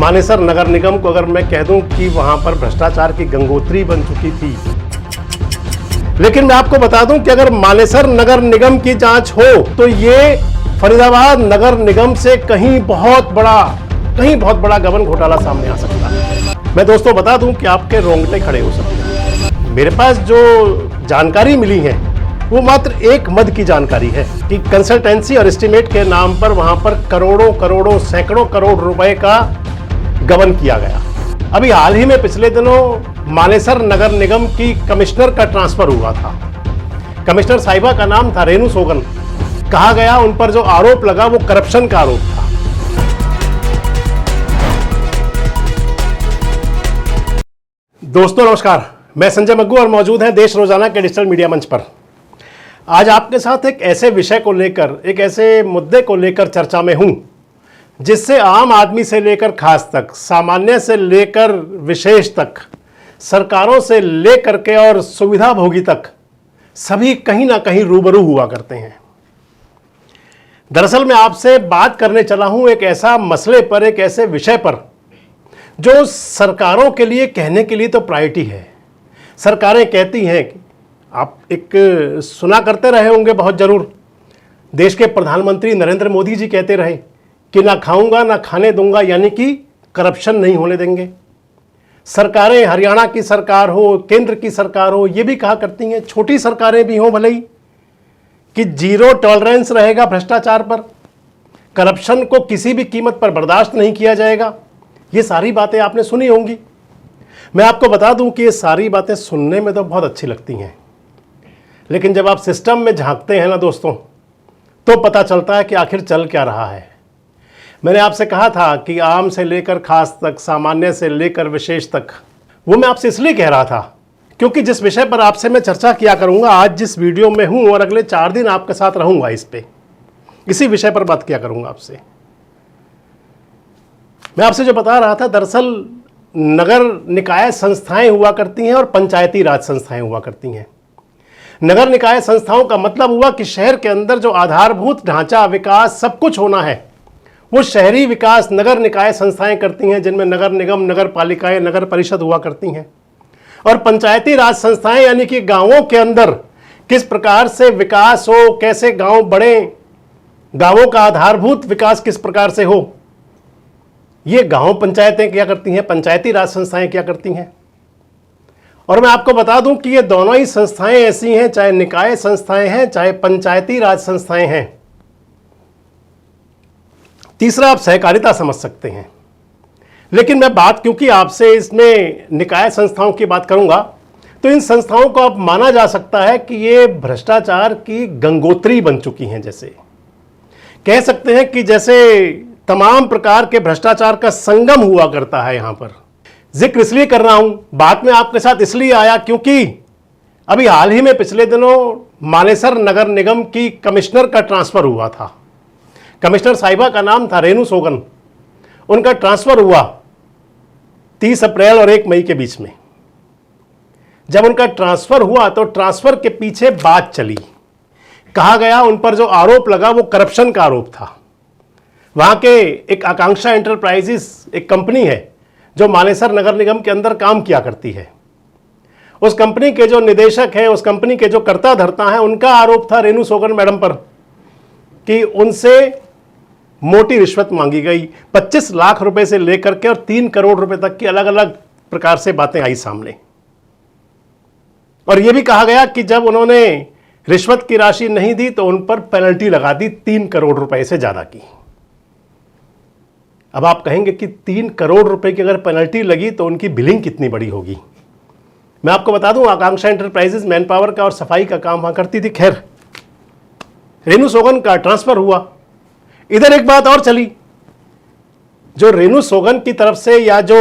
मानेसर नगर निगम को अगर मैं कह दूं कि वहां पर भ्रष्टाचार की गंगोत्री बन चुकी थी, लेकिन मैं आपको बता दूं कि अगर मानेसर नगर निगम की जांच हो तो ये फरीदाबाद नगर निगम से कहीं बहुत बड़ा गबन घोटाला सामने आ सकता है। मैं दोस्तों बता दूं कि आपके रोंगटे खड़े हो सकते हैं। मेरे पास जो जानकारी मिली है वो मात्र एक मद की जानकारी है कि कंसल्टेंसी और एस्टीमेट के नाम पर वहां पर करोड़ों सैकड़ों करोड़ रुपए का गबन किया गया। अभी हाल ही में पिछले दिनों मानेसर नगर निगम की कमिश्नर का ट्रांसफर हुआ था। कमिश्नर साहिबा का नाम था रेणु सोगन। कहा गया उन पर जो आरोप लगा वो करप्शन का आरोप था। दोस्तों नमस्कार, मैं संजय मग्गू और मौजूद है देश रोजाना के डिजिटल मीडिया मंच पर। आज आपके साथ एक ऐसे विषय को लेकर, एक ऐसे मुद्दे को लेकर चर्चा में हूं जिससे आम आदमी से लेकर खास तक, सामान्य से लेकर विशेष तक, सरकारों से लेकर के और सुविधा भोगी तक सभी कहीं ना कहीं रूबरू हुआ करते हैं। दरअसल मैं आपसे बात करने चला हूं एक ऐसा मसले पर, एक ऐसे विषय पर जो सरकारों के लिए कहने के लिए तो प्रायोरिटी है। सरकारें कहती हैं, आप एक सुना करते रहे होंगे बहुत जरूर, देश के प्रधानमंत्री नरेंद्र मोदी जी कहते रहे कि ना खाऊंगा ना खाने दूंगा, यानी कि करप्शन नहीं होने देंगे। सरकारें, हरियाणा की सरकार हो, केंद्र की सरकार हो, ये भी कहा करती हैं, छोटी सरकारें भी हों भले ही, कि जीरो टॉलरेंस रहेगा भ्रष्टाचार पर, करप्शन को किसी भी कीमत पर बर्दाश्त नहीं किया जाएगा। ये सारी बातें आपने सुनी होंगी। मैं आपको बता दूं कि ये सारी बातें सुनने में तो बहुत अच्छी लगती हैं, लेकिन जब आप सिस्टम में झांकते हैं ना दोस्तों, तो पता चलता है कि आखिर चल क्या रहा है। मैंने आपसे कहा था कि आम से लेकर खास तक, सामान्य से लेकर विशेष तक, वो मैं आपसे इसलिए कह रहा था क्योंकि जिस विषय पर आपसे मैं चर्चा किया करूंगा, आज जिस वीडियो में हूं और अगले 4 दिन आपके साथ रहूंगा, इसी विषय पर बात किया करूंगा आपसे। मैं आपसे जो बता रहा था, दरअसल नगर निकाय संस्थाएं हुआ करती हैं और पंचायती राज संस्थाएं हुआ करती हैं। नगर निकाय संस्थाओं का मतलब हुआ कि शहर के अंदर जो आधारभूत ढांचा, विकास, सब कुछ होना है, वो शहरी विकास नगर निकाय संस्थाएं करती हैं, जिनमें नगर निगम, नगर पालिकाएं, नगर परिषद हुआ करती हैं। और पंचायती राज संस्थाएं यानी कि गांवों के अंदर किस प्रकार से विकास हो, कैसे गांव बढ़े, गांवों का आधारभूत विकास किस प्रकार से हो, ये गांव पंचायतें क्या करती हैं, पंचायती राज संस्थाएं क्या करती हैं। और मैं आपको बता दूं कि ये दोनों ही संस्थाएं ऐसी हैं, चाहे निकाय संस्थाएं हैं, चाहे पंचायती राज संस्थाएं हैं। तीसरा आप सहकारिता समझ सकते हैं। लेकिन मैं बात क्योंकि आपसे इसमें निकाय संस्थाओं की बात करूंगा, तो इन संस्थाओं को अब माना जा सकता है कि ये भ्रष्टाचार की गंगोत्री बन चुकी हैं। जैसे कह सकते हैं कि जैसे तमाम प्रकार के भ्रष्टाचार का संगम हुआ करता है। यहां पर जिक्र इसलिए कर रहा हूं, बात में आपके साथ इसलिए आया क्योंकि अभी हाल ही में पिछले दिनों मानेसर नगर निगम की कमिश्नर का ट्रांसफर हुआ था। कमिश्नर साहिबा का नाम था रेणु सोगन। उनका ट्रांसफर हुआ 30 अप्रैल और 1 मई के बीच में। जब उनका ट्रांसफर हुआ तो ट्रांसफर के पीछे बात चली। कहा गया उन पर जो आरोप लगा वो करप्शन का आरोप था। वहां के एक आकांक्षा एंटरप्राइजेस, एक कंपनी है जो मानेसर नगर निगम के अंदर काम किया करती है, उस कंपनी के जो निदेशक हैं, उस कंपनी के जो कर्ता धर्ता हैं, उनका आरोप था रेणु सोगन मैडम पर कि उनसे मोटी रिश्वत मांगी गई। 25 लाख रुपए से लेकर के और 3 करोड़ रुपए तक की अलग अलग प्रकार से बातें आई सामने। और यह भी कहा गया कि जब उन्होंने रिश्वत की राशि नहीं दी तो उन पर पेनल्टी लगा दी 3 करोड़ रुपए से ज्यादा की। अब आप कहेंगे कि 3 करोड़ रुपए की अगर पेनल्टी लगी तो उनकी बिलिंग कितनी बड़ी होगी। मैं आपको बता दूं, आकांक्षा एंटरप्राइजेस मैन पावर का और सफाई का काम वहां करती थी। खैर, रेणु सोगन का ट्रांसफर हुआ। इधर एक बात और चली, जो रेणु सोगन की तरफ से, या जो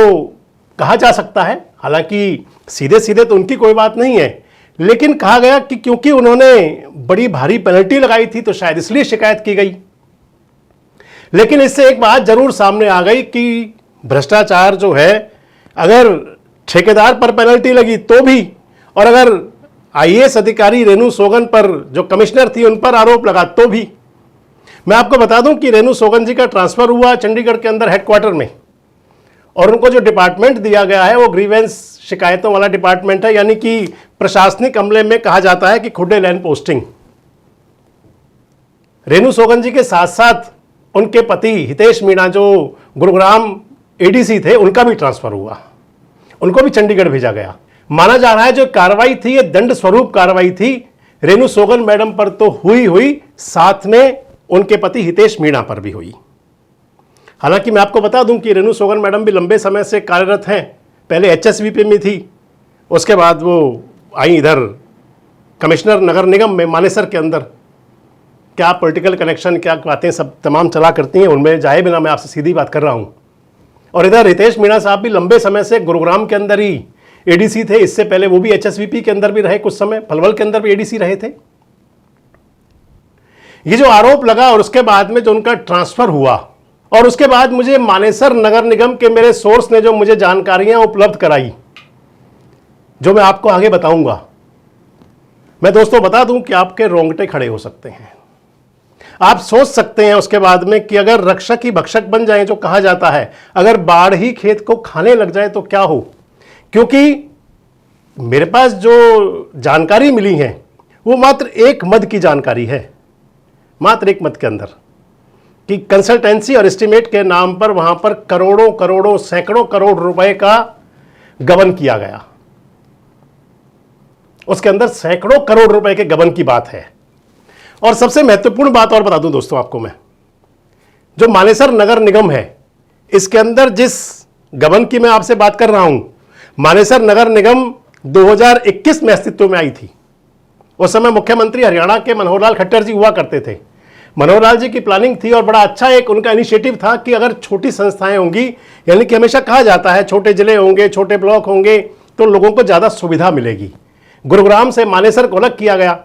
कहा जा सकता है, हालांकि सीधे सीधे तो उनकी कोई बात नहीं है, लेकिन कहा गया कि क्योंकि उन्होंने बड़ी भारी पेनल्टी लगाई थी तो शायद इसलिए शिकायत की गई। लेकिन इससे एक बात जरूर सामने आ गई कि भ्रष्टाचार जो है, अगर ठेकेदार पर पेनल्टी लगी तो भी, और अगर आईएएस अधिकारी रेणु सोगन पर, जो कमिश्नर थी, उन पर आरोप लगा तो भी। मैं आपको बता दूं कि रेणु सोगन जी का ट्रांसफर हुआ चंडीगढ़ के अंदर हेडक्वार्टर में। और उनको जो डिपार्टमेंट दिया गया है वो ग्रीवेंस शिकायतों वाला डिपार्टमेंट है, यानी कि प्रशासनिक अमले में कहा जाता है कि खुड्डे लैंड पोस्टिंग। रेणु सोगन जी के साथ साथ उनके पति हितेश मीणा जो गुरुग्राम एडीसी थे, उनका भी ट्रांसफर हुआ, उनको भी चंडीगढ़ भेजा गया। माना जा रहा है जो कार्रवाई थी ये दंड स्वरूप कार्रवाई थी, रेणु सोगन मैडम पर तो हुई, साथ में उनके पति हितेश मीणा पर भी हुई। हालांकि मैं आपको बता दूं कि रेणु सोगन मैडम भी लंबे समय से कार्यरत हैं, पहले एचएसवीपी में थी, उसके बाद वो आई इधर कमिश्नर नगर निगम में मानेसर के अंदर। क्या पॉलिटिकल कनेक्शन, क्या बातें सब तमाम चला करती हैं, उनमें जाए बिना मैं आपसे सीधी बात कर रहा हूं। और इधर हितेश मीणा साहब भी लंबे समय से गुरुग्राम के अंदर ही एडीसी थे, इससे पहले वो भी एचएसवीपी के अंदर भी रहे, कुछ समय पलवल के अंदर भी एडीसी रहे थे। ये जो आरोप लगा और उसके बाद में जो उनका ट्रांसफर हुआ, और उसके बाद मुझे मानेसर नगर निगम के मेरे सोर्स ने जो मुझे जानकारियां उपलब्ध कराई, जो मैं आपको आगे बताऊंगा। मैं दोस्तों बता दूं कि आपके रोंगटे खड़े हो सकते हैं। आप सोच सकते हैं उसके बाद में कि अगर रक्षक ही भक्षक बन जाए, जो कहा जाता है, अगर बाढ़ ही खेत को खाने लग जाए तो क्या हो। क्योंकि मेरे पास जो जानकारी मिली है वो मात्र एक मद की जानकारी है, मात्र एक मद के अंदर, कि कंसल्टेंसी और एस्टीमेट के नाम पर वहां पर करोड़ों सैकड़ों करोड़ रुपए का गबन किया गया। उसके अंदर सैकड़ों करोड़ रुपए के गबन की बात है। और सबसे महत्वपूर्ण बात और बता दूं दोस्तों आपको मैं, जो मानेसर नगर निगम है, इसके अंदर जिस गबन की मैं आपसे बात कर रहा हूं, मानेसर नगर निगम 2021 में अस्तित्व में आई थी। उस समय मुख्यमंत्री हरियाणा के मनोहर लाल खट्टर जी हुआ करते थे। मनोहर लाल जी की प्लानिंग थी और बड़ा अच्छा एक उनका इनिशिएटिव था कि अगर छोटी संस्थाएं होंगी, यानी कि हमेशा कहा जाता है छोटे जिले होंगे, छोटे ब्लॉक होंगे, तो लोगों को ज्यादा सुविधा मिलेगी। गुरुग्राम से मानेसर को अलग किया गया।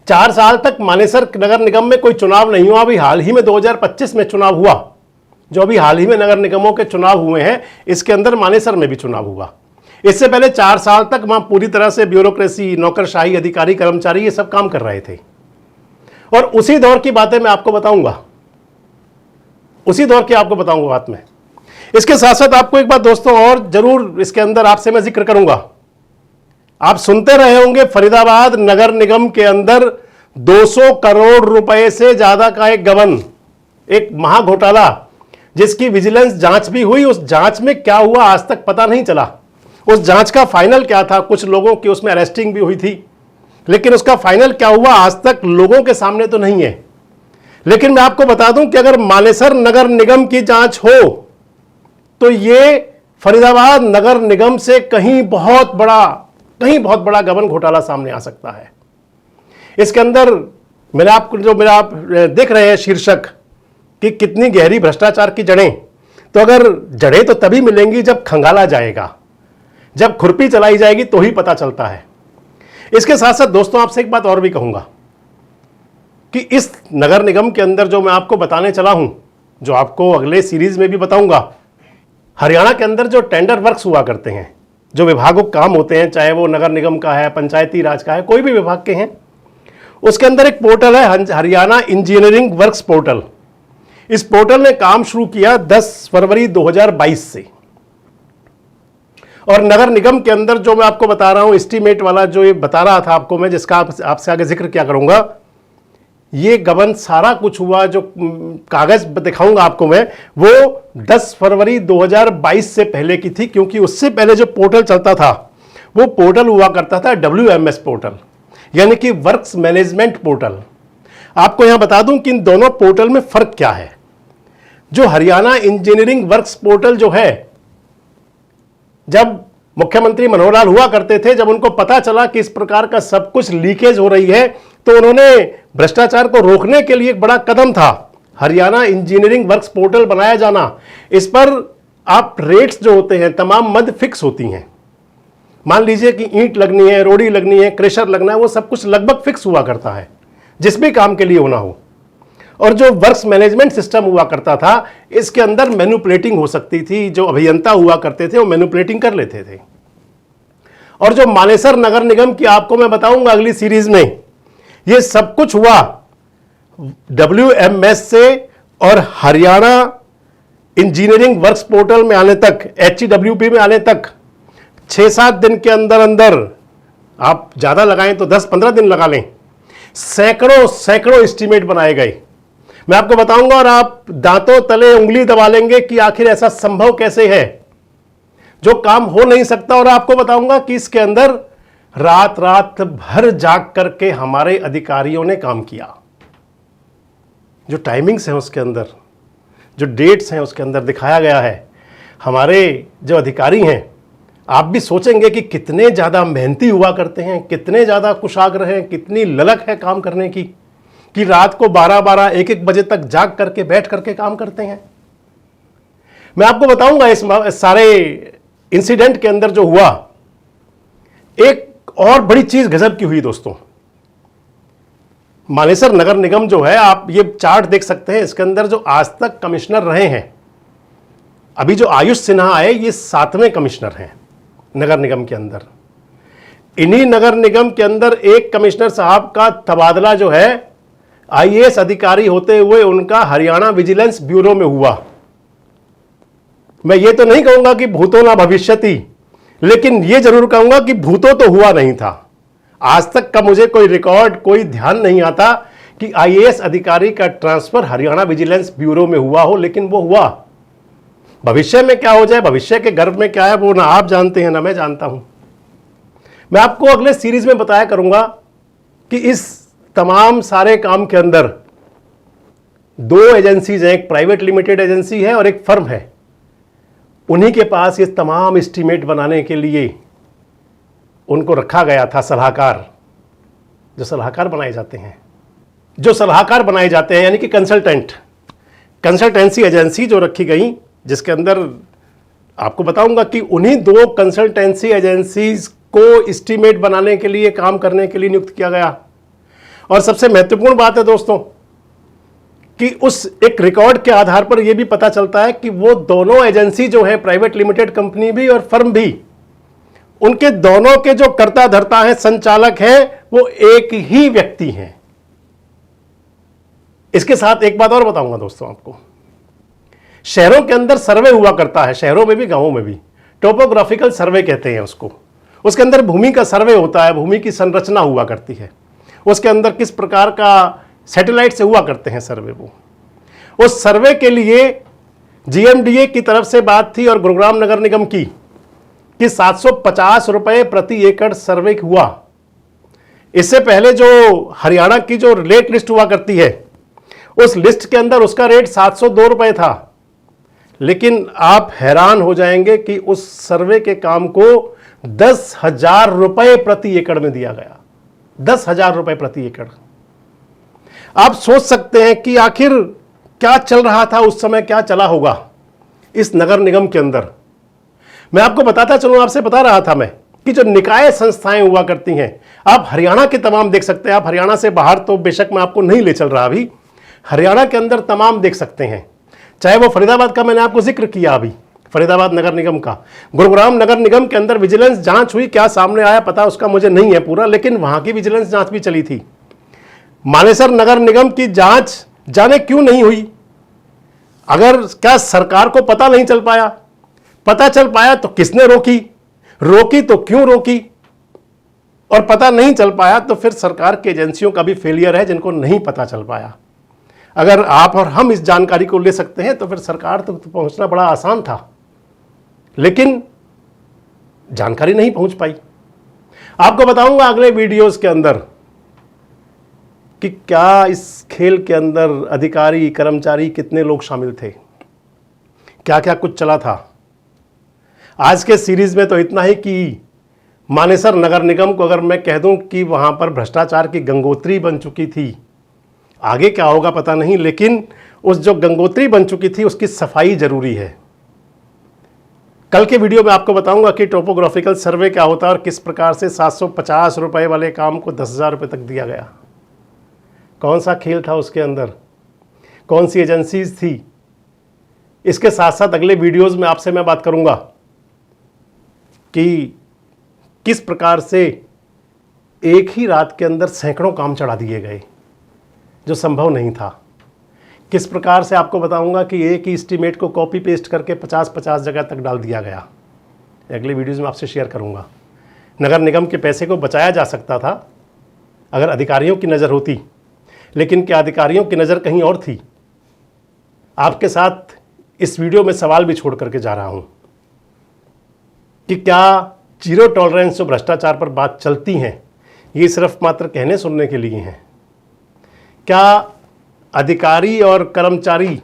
4 साल तक मानेसर नगर निगम में कोई चुनाव नहीं हुआ। अभी हाल ही में 2025 में चुनाव हुआ, जो अभी हाल ही में नगर निगमों के चुनाव हुए हैं, इसके अंदर मानेसर में भी चुनाव हुआ। इससे पहले 4 साल तक वहां पूरी तरह से ब्यूरोक्रेसी, नौकरशाही, अधिकारी, कर्मचारी ये सब काम कर रहे थे। और उसी दौर की बातें मैं आपको बताऊंगा, उसी दौर की आपको बताऊंगा बात में। इसके साथ साथ आपको एक बात दोस्तों और जरूर इसके अंदर आपसे मैं जिक्र करूंगा। आप सुनते रहे होंगे फरीदाबाद नगर निगम के अंदर 200 करोड़ रुपए से ज्यादा का एक गबन, एक महाघोटाला, जिसकी विजिलेंस जांच भी हुई। उस जांच में क्या हुआ आज तक पता नहीं चला। उस जांच का फाइनल क्या था, कुछ लोगों की उसमें अरेस्टिंग भी हुई थी, लेकिन उसका फाइनल क्या हुआ आज तक लोगों के सामने तो नहीं है। लेकिन मैं आपको बता दूं कि अगर मानेसर नगर निगम की जांच हो तो ये फरीदाबाद नगर निगम से कहीं बहुत बड़ा गबन घोटाला सामने आ सकता है। इसके अंदर मेरा आप देख रहे हैं शीर्षक कि कितनी गहरी भ्रष्टाचार की जड़ें, तो अगर जड़ें तो तभी मिलेंगी जब खंगाला जाएगा, जब खुरपी चलाई जाएगी तो ही पता चलता है। इसके साथ साथ दोस्तों आपसे एक बात और भी कहूंगा कि इस नगर निगम के अंदर जो मैं आपको बताने चला हूं, जो आपको अगले सीरीज में भी बताऊंगा, हरियाणा के अंदर जो टेंडर वर्क्स हुआ करते हैं, जो विभागों के काम होते हैं, चाहे वो नगर निगम का है, पंचायती राज का है, कोई भी विभाग के हैं, उसके अंदर एक पोर्टल है हरियाणा इंजीनियरिंग वर्क्स पोर्टल। इस पोर्टल ने काम शुरू किया 10 फरवरी 2022 से। और नगर निगम के अंदर जो मैं आपको बता रहा हूं, एस्टीमेट वाला जो ये बता रहा था आपको मैं, जिसका आपसे आगे जिक्र क्या करूंगा, ये गबन सारा कुछ हुआ, जो कागज दिखाऊंगा आपको मैं, वो 10 फरवरी 2022 से पहले की थी। क्योंकि उससे पहले जो पोर्टल चलता था वो पोर्टल हुआ करता था WMS पोर्टल, यानी कि वर्क्स मैनेजमेंट पोर्टल। आपको यहां बता दूं कि इन दोनों पोर्टल में फर्क क्या है। जो हरियाणा इंजीनियरिंग वर्क्स पोर्टल जो है, जब मुख्यमंत्री मनोहर लाल हुआ करते थे, जब उनको पता चला कि इस प्रकार का सब कुछ लीकेज हो रही है, तो उन्होंने भ्रष्टाचार को रोकने के लिए एक बड़ा कदम था हरियाणा इंजीनियरिंग वर्क्स पोर्टल बनाया जाना। इस पर आप रेट्स जो होते हैं, तमाम मद फिक्स होती हैं। मान लीजिए कि ईंट लगनी है, रोड़ी लगनी है, क्रेशर लगना है, वो सब कुछ लगभग फिक्स हुआ करता है, जिस भी काम के लिए होना हो। और जो वर्क्स मैनेजमेंट सिस्टम हुआ करता था, इसके अंदर मैनिपुलेटिंग हो सकती थी। जो अभियंता हुआ करते थे वो मैनिपुलेटिंग कर लेते थे। और जो मानेसर नगर निगम की आपको मैं बताऊंगा अगली सीरीज में, ये सब कुछ हुआ WMS से और हरियाणा इंजीनियरिंग वर्क्स पोर्टल में आने तक, HWP में आने तक 6-7 दिन के अंदर अंदर, आप ज़्यादा लगाएं तो 10-15 दिन लगा लें, सैकड़ों सैकड़ों एस्टीमेट बनाए गए। मैं आपको बताऊंगा और आप दांतों तले उंगली दबा लेंगे कि आखिर ऐसा संभव कैसे है जो काम हो नहीं सकता। और आपको बताऊंगा कि इसके अंदर रात रात भर जाग करके हमारे अधिकारियों ने काम किया। जो टाइमिंग्स हैं उसके अंदर, जो डेट्स हैं उसके अंदर दिखाया गया है। हमारे जो अधिकारी हैं, आप भी सोचेंगे कि कितने ज़्यादा मेहनती हुआ करते हैं, कितने ज़्यादा कुशाग्र हैं, कितनी ललक है काम करने की, कि रात को 12-12, 1-1 बजे तक जाग करके बैठ करके काम करते हैं। मैं आपको बताऊंगा इस सारे इंसिडेंट के अंदर जो हुआ, एक और बड़ी चीज गजब की हुई दोस्तों। मानेसर नगर निगम जो है, आप ये चार्ट देख सकते हैं, इसके अंदर जो आज तक कमिश्नर रहे हैं, अभी जो आयुष सिन्हा आए, ये 7वें कमिश्नर हैं नगर निगम के अंदर। इन्हीं नगर निगम के अंदर एक कमिश्नर साहब का तबादला जो है IAS अधिकारी होते हुए उनका हरियाणा विजिलेंस ब्यूरो में हुआ। मैं ये तो नहीं कहूंगा कि भूतो ना भविष्यति, लेकिन ये जरूर कहूंगा कि भूतो तो हुआ नहीं था। आज तक का मुझे कोई रिकॉर्ड, कोई ध्यान नहीं आता कि IAS अधिकारी का ट्रांसफर हरियाणा विजिलेंस ब्यूरो में हुआ हो, लेकिन वो हुआ। भविष्य में क्या हो जाए, भविष्य के गर्भ में क्या है, वो ना आप जानते हैं ना मैं जानता हूं। मैं आपको अगले सीरीज में बताया करूंगा कि इस तमाम सारे काम के अंदर 2 एजेंसीज हैं, एक प्राइवेट लिमिटेड एजेंसी है और एक फर्म है। उन्हीं के पास ये तमाम एस्टीमेट बनाने के लिए उनको रखा गया था सलाहकार। जो सलाहकार बनाए जाते हैं, यानी कि कंसल्टेंसी एजेंसी जो रखी गई, जिसके अंदर आपको बताऊंगा कि उन्हीं 2 कंसल्टेंसी एजेंसीज को एस्टीमेट बनाने के लिए, काम करने के लिए नियुक्त किया गया। और सबसे महत्वपूर्ण बात है दोस्तों कि उस एक रिकॉर्ड के आधार पर यह भी पता चलता है कि वो दोनों एजेंसी जो है, प्राइवेट लिमिटेड कंपनी भी और फर्म भी, उनके दोनों के जो कर्ता धर्ता हैं, संचालक हैं, वो एक ही व्यक्ति हैं। इसके साथ एक बात और बताऊंगा दोस्तों आपको। शहरों के अंदर सर्वे हुआ करता है, शहरों में भी गांवों में भी, टोपोग्राफिकल सर्वे कहते हैं उसको। उसके अंदर भूमि का सर्वे होता है, भूमि की संरचना हुआ करती है, उसके अंदर किस प्रकार का सैटेलाइट से हुआ करते हैं सर्वे। वो उस सर्वे के लिए GMDA की तरफ से बात थी और गुरुग्राम नगर निगम की कि 750 रुपए प्रति एकड़ सर्वे हुआ। इससे पहले जो हरियाणा की जो रेट लिस्ट हुआ करती है, उस लिस्ट के अंदर उसका रेट 702 रुपए था। लेकिन आप हैरान हो जाएंगे कि उस सर्वे के काम को 10,000 रुपए प्रति एकड़ में दिया गया। 10,000 रुपए प्रति एकड़। आप सोच सकते हैं कि आखिर क्या चल रहा था उस समय, क्या चला होगा इस नगर निगम के अंदर। मैं आपको बताता चलूं, आपसे बता रहा था मैं कि जो निकाय संस्थाएं हुआ करती हैं, आप हरियाणा के तमाम देख सकते हैं। आप हरियाणा से बाहर तो बेशक मैं आपको नहीं ले चल रहा, अभी हरियाणा के अंदर तमाम देख सकते हैं। चाहे वो फरीदाबाद का मैंने आपको जिक्र किया, अभी फरीदाबाद नगर निगम का, गुरुग्राम नगर निगम के अंदर विजिलेंस जांच हुई, क्या सामने आया पता उसका मुझे नहीं है पूरा, लेकिन वहां की विजिलेंस जांच भी चली थी। मानेसर नगर निगम की जांच जाने क्यों नहीं हुई? अगर क्या सरकार को पता नहीं चल पाया? पता चल पाया तो किसने रोकी? रोकी तो क्यों रोकी? और पता नहीं चल पाया तो फिर सरकार की एजेंसियों का भी फेलियर है, जिनको नहीं पता चल पाया। अगर आप और हम इस जानकारी को ले सकते हैं तो फिर सरकार तक तो पहुंचना बड़ा आसान था, लेकिन जानकारी नहीं पहुंच पाई। आपको बताऊंगा अगले वीडियोस के अंदर कि क्या इस खेल के अंदर अधिकारी, कर्मचारी, कितने लोग शामिल थे, क्या क्या कुछ चला था। आज के सीरीज में तो इतना ही कि मानेसर नगर निगम को अगर मैं कह दूं कि वहां पर भ्रष्टाचार की गंगोत्री बन चुकी थी, आगे क्या होगा पता नहीं, लेकिन उस जो गंगोत्री बन चुकी थी उसकी सफाई जरूरी है। कल के वीडियो में आपको बताऊंगा कि टोपोग्राफिकल सर्वे क्या होता है और किस प्रकार से 750 रुपए वाले काम को 10,000 रुपए तक दिया गया। कौन सा खेल था उसके अंदर, कौन सी एजेंसीज थी। इसके साथ साथ अगले वीडियोस में आपसे मैं बात करूंगा कि किस प्रकार से एक ही रात के अंदर सैकड़ों काम चढ़ा दिए गए जो संभव नहीं था। किस प्रकार से आपको बताऊंगा कि एक ही एस्टीमेट को कॉपी पेस्ट करके 50-50 जगह तक डाल दिया गया। अगली वीडियोज़ में आपसे शेयर करूंगा। नगर निगम के पैसे को बचाया जा सकता था अगर अधिकारियों की नज़र होती, लेकिन क्या अधिकारियों की नज़र कहीं और थी? आपके साथ इस वीडियो में सवाल भी छोड़ करके जा रहा हूं कि क्या जीरो टॉलरेंस जो भ्रष्टाचार पर बात चलती हैं ये सिर्फ मात्र कहने सुनने के लिए हैं? क्या अधिकारी और कर्मचारी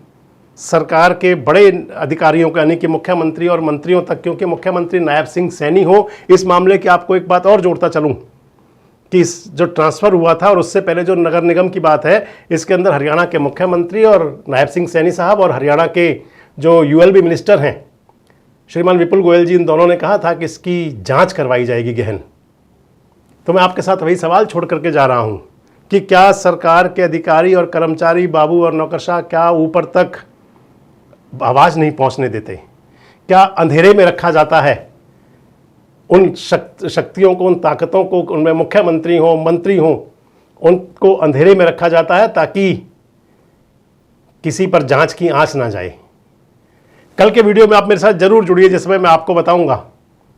सरकार के बड़े अधिकारियों को यानी कि मुख्यमंत्री और मंत्रियों तक, क्योंकि मुख्यमंत्री नायब सिंह सैनी हो इस मामले की, आपको एक बात और जोड़ता चलूं कि इस जो ट्रांसफ़र हुआ था और उससे पहले जो नगर निगम की बात है, इसके अंदर हरियाणा के मुख्यमंत्री और नायब सिंह सैनी साहब और हरियाणा के जो यूएलबी मिनिस्टर हैं श्रीमान विपुल गोयल जी, इन दोनों ने कहा था कि इसकी जांच करवाई जाएगी गहन। तो मैं आपके साथ वही सवाल छोड़ करके जा रहा हूं कि क्या सरकार के अधिकारी और कर्मचारी, बाबू और नौकरशाह, क्या ऊपर तक आवाज़ नहीं पहुंचने देते? क्या अंधेरे में रखा जाता है उन शक्तियों को, उन ताकतों को, उनमें मुख्यमंत्री हो, मंत्री हो, उनको अंधेरे में रखा जाता है ताकि किसी पर जांच की आंच ना जाए? कल के वीडियो में आप मेरे साथ जरूर जुड़िए, जिसमें मैं आपको बताऊंगा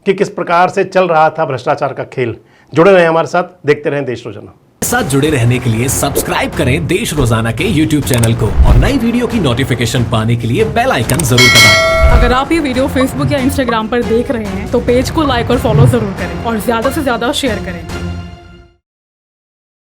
कि किस प्रकार से चल रहा था भ्रष्टाचार का खेल। जुड़े रहें हमारे साथ, देखते रहें देश रोजाना। साथ जुड़े रहने के लिए सब्सक्राइब करें देश रोजाना के YouTube चैनल को और नई वीडियो की नोटिफिकेशन पाने के लिए बेल आइकन जरूर दबाएं। अगर आप ये वीडियो Facebook या Instagram पर देख रहे हैं तो पेज को लाइक और फॉलो जरूर करें और ज्यादा से ज्यादा शेयर करें।